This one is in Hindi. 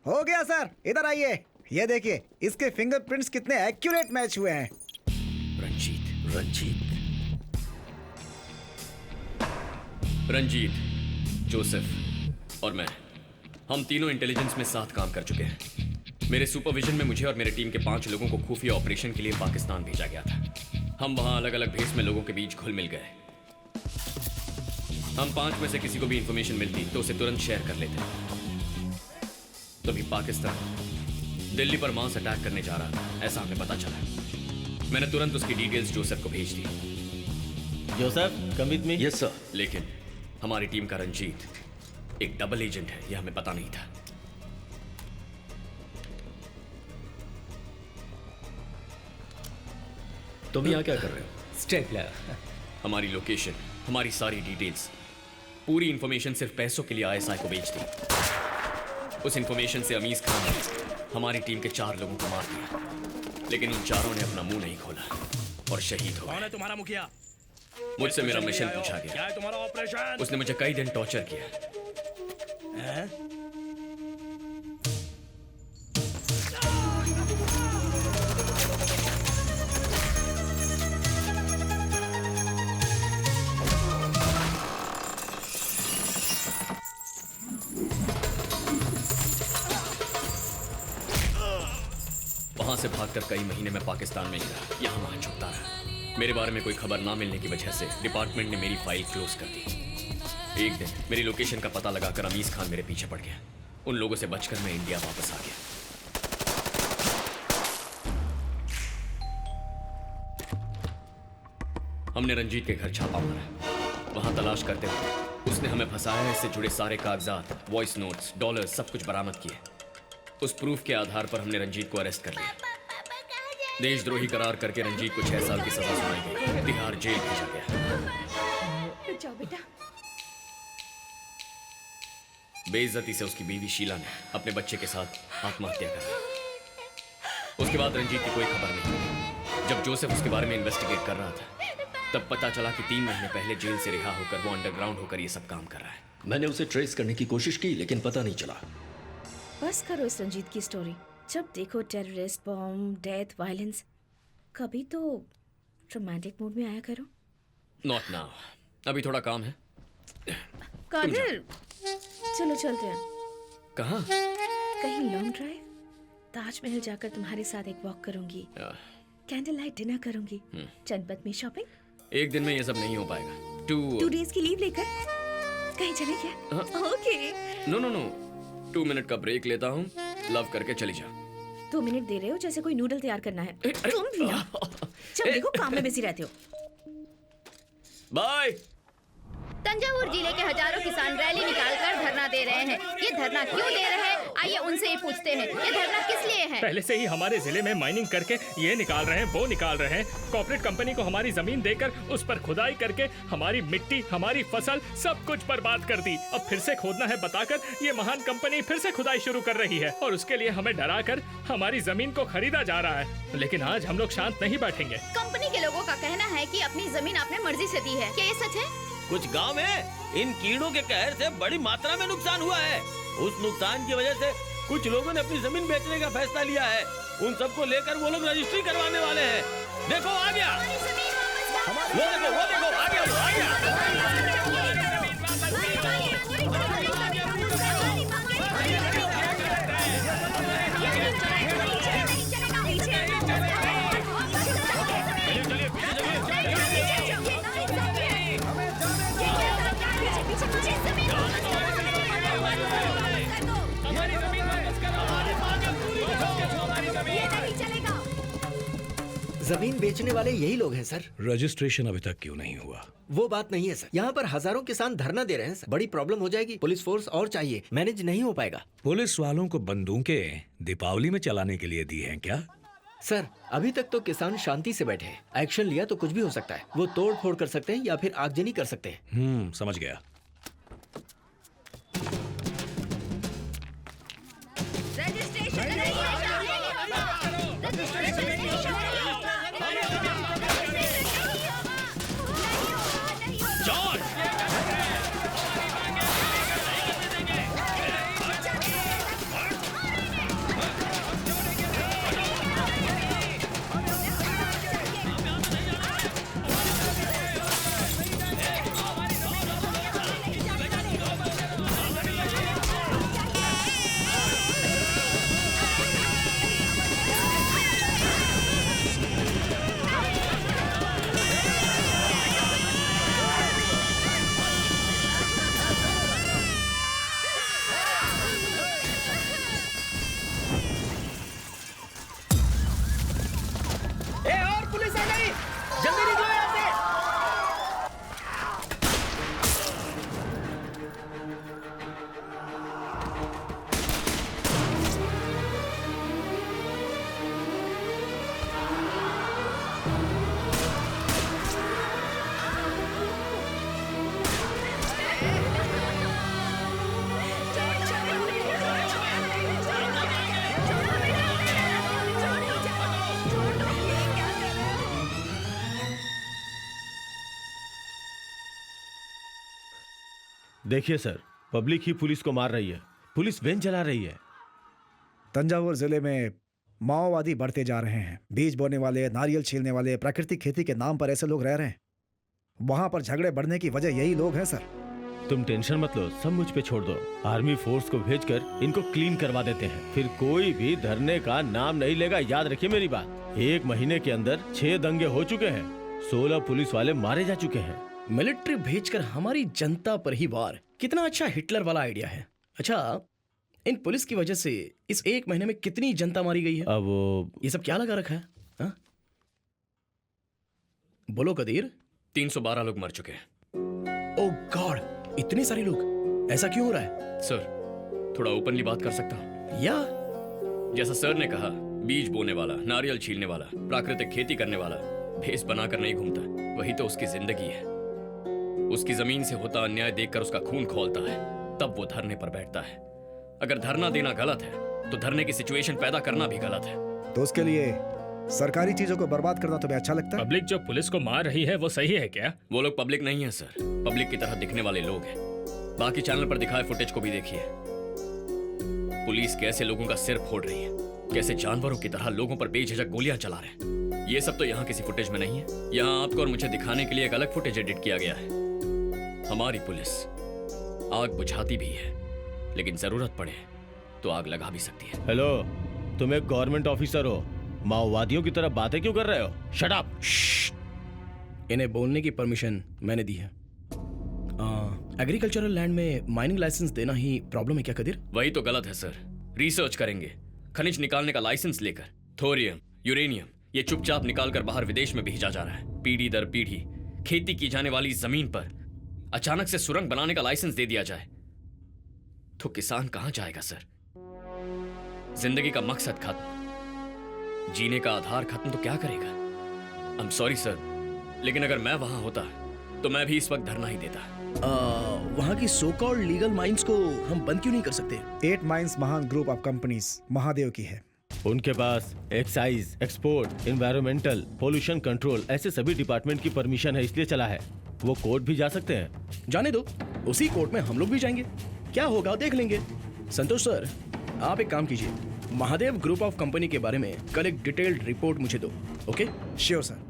हो गया सर, इधर आइए। ये देखिए, इसके फिंगरप्रिंट्स कितने एक्यूरेट मैच हुए हैं। रंजीत, जोसेफ और मैं, हम तीनों इंटेलिजेंस में साथ काम कर चुके हैं। मेरे सुपरविजन में मुझे और मेरे टीम के 5 लोगों को खुफिया ऑपरेशन के लिए पाकिस्तान भेजा गया था। हम वहां अलग अलग भेस में लोगों के बीच घुल मिल गए। हम 5 में से किसी को भी इंफॉर्मेशन मिलती तो उसे तुरंत शेयर कर लेते। तभी पाकिस्तान दिल्ली पर मास अटैक करने जा रहा था, ऐसा हमें पता चला। मैंने तुरंत उसकी डिटेल्स जोसेफ को भेज दी। Joseph, come with me. Yes sir. लेकिन हमारी टीम का रंजीत एक डबल एजेंट है, यह हमें पता नहीं था। तुम यहाँ क्या कर रहे हो? स्टेपलर। हमारी लोकेशन, हमारी सारी डिटेल्स, पूरी इंफॉर्मेशन सिर्फ पैसों के लिए आईएसआई को बेच दी। उस इंफॉर्मेशन से अमीज खान ने हमारी टीम के 4 लोगों को मार दिया, लेकिन उन चारों ने अपना मुंह नहीं खोला और शहीद हो गए। कौन है तुम्हारा मुखिया? मुझसे मेरा मिशन पूछा क्या गया। है तुम्हारा ऑपरेशन? उसने मुझे कई दिन टॉर्चर किया। हैं? वहां से भागकर कई महीने में पाकिस्तान में ही रहा, यहाँ वहां छुपता रहा। मेरे बारे में कोई खबर ना मिलने की वजह से डिपार्टमेंट ने मेरी फाइल क्लोज कर दी। एक दिन मेरी लोकेशन का पता लगाकर अमीज खान मेरे पीछे पड़ गया। उन लोगों से बचकर मैं इंडिया वापस आ गया। हमने रंजीत के घर छापा मारा। वहां तलाश करते हुए उसने हमें फंसाया। इससे जुड़े सारे कागजात, वॉइस नोट्स, डॉलर सब कुछ बरामद किए। उस प्रूफ के आधार पर हमने रंजीत को अरेस्ट कर लिया। देशद्रोही करार करके रंजीत को 6 साल की सजा सुनाई गई। तिहाड़ जेल भेजा गया। जाओ बेटा। बेइज्जती से उसकी बीवी शीला ने अपने बच्चे के साथ आत्महत्या कर ली। उसके बाद रंजीत की कोई खबर नहीं मिली। जब जोसेफ उसके बारे में इन्वेस्टिगेट कर रहा था, तब पता चला कि 3 महीने पहले जेल से रिहा होकर वो अंडरग्राउंड होकर ये सब काम कर रहा है। मैंने उसे ट्रेस करने की कोशिश की, लेकिन पता नहीं चला। बस करो इस रंजीत की स्टोरी। जब देखो टेररिस्ट, बॉम्ब, डेथ, वायलेंस। कभी तो रोमांटिक मूड में आया करो। नॉट नाउ, अभी थोड़ा काम है। कादिर, चलो चलते हैं। कहाँ? कहीं लॉन्ग ड्राइव। ताजमहल जाकर तुम्हारे साथ एक वॉक करूंगी, कैंडल लाइट डिनर करूंगी, जनपथ में शॉपिंग। एक दिन में ये सब नहीं हो पाएगा। 2 डेज की लीव लेकर कहीं चले क्या? ओके। नो 2 मिनट का ब्रेक लेता हूँ। लव करके चली जा। 2 मिनट दे रहे हो जैसे कोई नूडल तैयार करना है। तुम भी ना। जब देखो काम में बिजी रहते हो। बाय। तंजावुर जिले के हजारों किसान रैली निकालकर धरना दे रहे हैं। ये धरना क्यों दे रहे हैं, आइए उनसे ही पूछते हैं। ये धरना किस लिए है? पहले से ही हमारे जिले में माइनिंग करके ये निकाल रहे हैं, वो निकाल रहे हैं। कॉर्पोरेट कंपनी को हमारी जमीन देकर उस पर खुदाई करके हमारी मिट्टी, हमारी फसल सब कुछ बर्बाद कर दी। अब फिर से खोदना है बताकर ये महान कंपनी फिर से खुदाई शुरू कर रही है और उसके लिए हमें डरा कर हमारी जमीन को खरीदा जा रहा है। लेकिन आज हम लोग शांत नहीं बैठेंगे। कंपनी के लोगों का कहना है कि अपनी जमीन आपने मर्जी से दी है। क्या ये सच है? कुछ गांव में इन कीड़ों के कहर से बड़ी मात्रा में नुकसान हुआ है। उस नुकसान की वजह से कुछ लोगों ने अपनी जमीन बेचने का फैसला लिया है। उन सबको लेकर वो लोग रजिस्ट्री करवाने वाले हैं। देखो आ गया, वो देखो आ गया, वो आ गया। जमीन बेचने वाले यही लोग हैं सर। रजिस्ट्रेशन अभी तक क्यों नहीं हुआ? वो बात नहीं है सर, यहाँ पर हजारों किसान धरना दे रहे हैं सर। बड़ी प्रॉब्लम हो जाएगी। पुलिस फोर्स और चाहिए, मैनेज नहीं हो पाएगा। पुलिस वालों को बंदूकें दीपावली में चलाने के लिए दी हैं क्या? सर अभी तक तो किसान शांति से बैठे हैं। एक्शन लिया तो कुछ भी हो सकता है। वो तोड़ फोड़ कर सकते हैं या फिर आगजनी कर सकते हैं। समझ गया। देखिए सर, पब्लिक ही पुलिस को मार रही है, पुलिस वैन चला रही है। तंजावुर जिले में माओवादी बढ़ते जा रहे हैं। बीज बोने वाले, नारियल छीलने वाले, प्राकृतिक खेती के नाम पर ऐसे लोग रह रहे हैं। वहां पर झगड़े बढ़ने की वजह यही लोग हैं सर। तुम टेंशन मत लो, सब मुझ पे छोड़ दो। आर्मी फोर्स को भेजकर इनको क्लीन करवा देते हैं, फिर कोई भी धरने का नाम नहीं लेगा। याद रखिए मेरी बात। 1 महीने के अंदर 6 दंगे हो चुके हैं, 16 पुलिस वाले मारे जा चुके हैं। मिलिट्री भेजकर हमारी जनता पर ही वार, कितना अच्छा हिटलर वाला आइडिया है। अच्छा, इन पुलिस की वजह से इस 1 महीने में कितनी जनता मारी गई है? अब ये सब क्या लगा रखा है हा? बोलो कदीर। 312 लोग मर चुके हैं। ओह गॉड, इतने सारे लोग, ऐसा क्यों हो रहा है? सर, थोड़ा ओपनली बात कर सकता हूँ? या जैसा सर ने कहा, बीज बोने वाला, नारियल छीलने वाला, प्राकृतिक खेती करने वाला भेस बनाकर नहीं घूमता, वही तो उसकी जिंदगी है। उसकी जमीन से होता अन्याय देखकर उसका खून खौलता है, तब वो धरने पर बैठता है। अगर धरना देना गलत है तो धरने की सिचुएशन पैदा करना भी गलत है। तो उसके लिए सरकारी चीजों को बर्बाद करना तुम्हें अच्छा लगता है? पब्लिक जो पुलिस को मार रही है वो सही है क्या? वो लोग पब्लिक नहीं है सर, पब्लिक की तरह दिखने वाले लोग हैं। बाकी चैनल पर दिखाए फुटेज को भी देखिए। पुलिस कैसे लोगों का सिर फोड़ रही है, कैसे जानवरों की तरह लोगों पर बेझिझक गोलियां चला रहे हैं। ये सब तो यहाँ किसी फुटेज में नहीं है। यहाँ आपको और मुझे दिखाने के लिए एक अलग फुटेज एडिट किया गया है। हमारी पुलिस आग बुझाती भी है, लेकिन जरूरत पड़े तो आग लगा भी सकती है। हेलो, तुम एक गवर्नमेंट ऑफिसर हो, माओवादियों की तरह बातें क्यों कर रहे हो? Shut up. इन्हें बोलने की परमिशन मैंने दी है। एग्रीकल्चरल लैंड में माइनिंग लाइसेंस देना ही प्रॉब्लम है क्या कदीर? वही तो गलत है सर। रिसर्च करेंगे, खनिज निकालने का लाइसेंस लेकर थोरियम, यूरेनियम ये चुपचाप निकालकर बाहर विदेश में भेजा जा रहा है। पीढ़ी दर पीढ़ी खेती की जाने वाली जमीन पर अचानक से सुरंग बनाने का लाइसेंस दे दिया जाए तो किसान कहां जाएगा सर? जिंदगी का मकसद खत्म, जीने का आधार खत्म तो क्या करेगा? आई एम सॉरी सर, लेकिन अगर मैं वहां होता तो मैं भी इस वक्त धरना ही देता। वहां की सो कॉल्ड लीगल माइंस को हम बंद क्यों नहीं कर सकते? 8 माइंस महान ग्रुप ऑफ कंपनीज महादेव की है। उनके पास excise, export, environmental, pollution control ऐसे सभी डिपार्टमेंट की परमिशन है, इसलिए चला है। वो कोर्ट भी जा सकते हैं। जाने दो, उसी कोर्ट में हम लोग भी जाएंगे, क्या होगा देख लेंगे। संतोष सर, आप एक काम कीजिए, महादेव ग्रुप ऑफ कंपनी के बारे में कल एक डिटेल्ड रिपोर्ट मुझे दो। ओके? Sure sir.